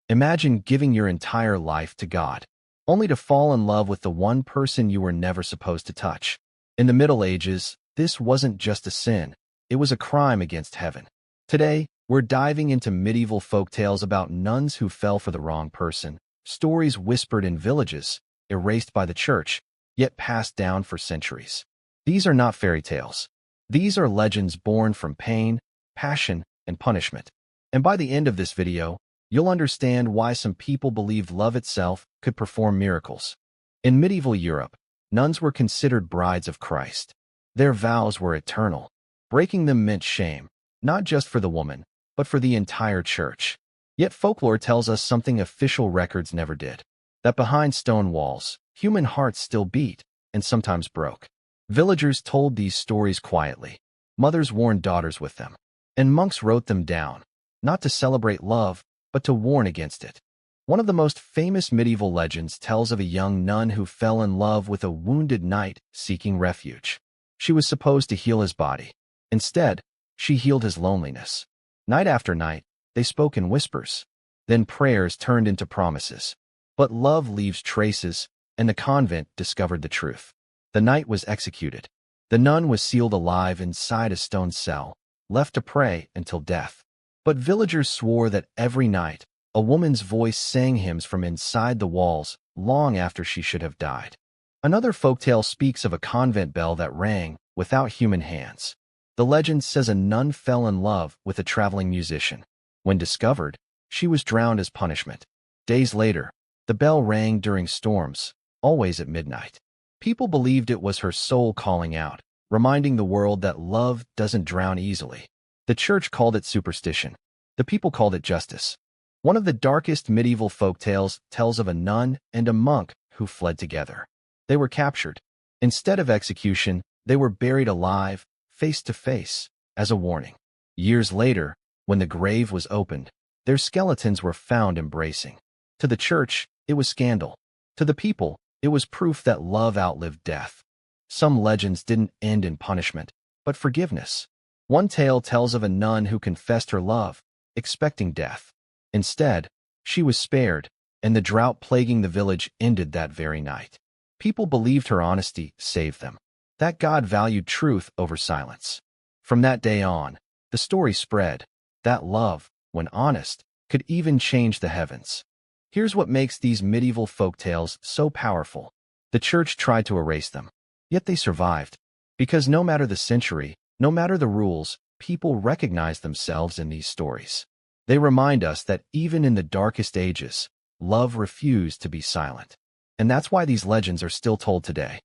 Imagine giving your entire life to God, only to fall in love with the one person you were never supposed to touch. In the Middle Ages, this wasn't just a sin, it was a crime against heaven. Today, we're diving into medieval folktales about nuns who fell for the wrong person, stories whispered in villages, erased by the church, yet passed down for centuries. These are not fairy tales. These are legends born from pain, passion, and punishment. And by the end of this video, you'll understand why some people believed love itself could perform miracles. In medieval Europe, nuns were considered brides of Christ. Their vows were eternal. Breaking them meant shame, not just for the woman, but for the entire church. Yet folklore tells us something official records never did. That behind stone walls, human hearts still beat, and sometimes broke. Villagers told these stories quietly. Mothers warned daughters with them. And monks wrote them down, not to celebrate love, but to warn against it. One of the most famous medieval legends tells of a young nun who fell in love with a wounded knight seeking refuge. She was supposed to heal his body. Instead, she healed his loneliness. Night after night, they spoke in whispers. Then prayers turned into promises. But love leaves traces, and the convent discovered the truth. The knight was executed. The nun was sealed alive inside a stone cell, left to pray until death. But villagers swore that every night, a woman's voice sang hymns from inside the walls long after she should have died. Another folktale speaks of a convent bell that rang without human hands. The legend says a nun fell in love with a traveling musician. When discovered, she was drowned as punishment. Days later, the bell rang during storms, always at midnight. People believed it was her soul calling out, reminding the world that love doesn't drown easily. The church called it superstition. The people called it justice. One of the darkest medieval folktales tells of a nun and a monk who fled together. They were captured. Instead of execution, they were buried alive, face to face, as a warning. Years later, when the grave was opened, their skeletons were found embracing. To the church, it was scandal. To the people, it was proof that love outlived death. Some legends didn't end in punishment, but forgiveness. One tale tells of a nun who confessed her love, expecting death. Instead, she was spared, and the drought plaguing the village ended that very night. People believed her honesty saved them, that God valued truth over silence. From that day on, the story spread, that love, when honest, could even change the heavens. Here's what makes these medieval folktales so powerful. The church tried to erase them, yet they survived. Because no matter the century, no matter the rules, people recognize themselves in these stories. They remind us that even in the darkest ages, love refused to be silent. And that's why these legends are still told today.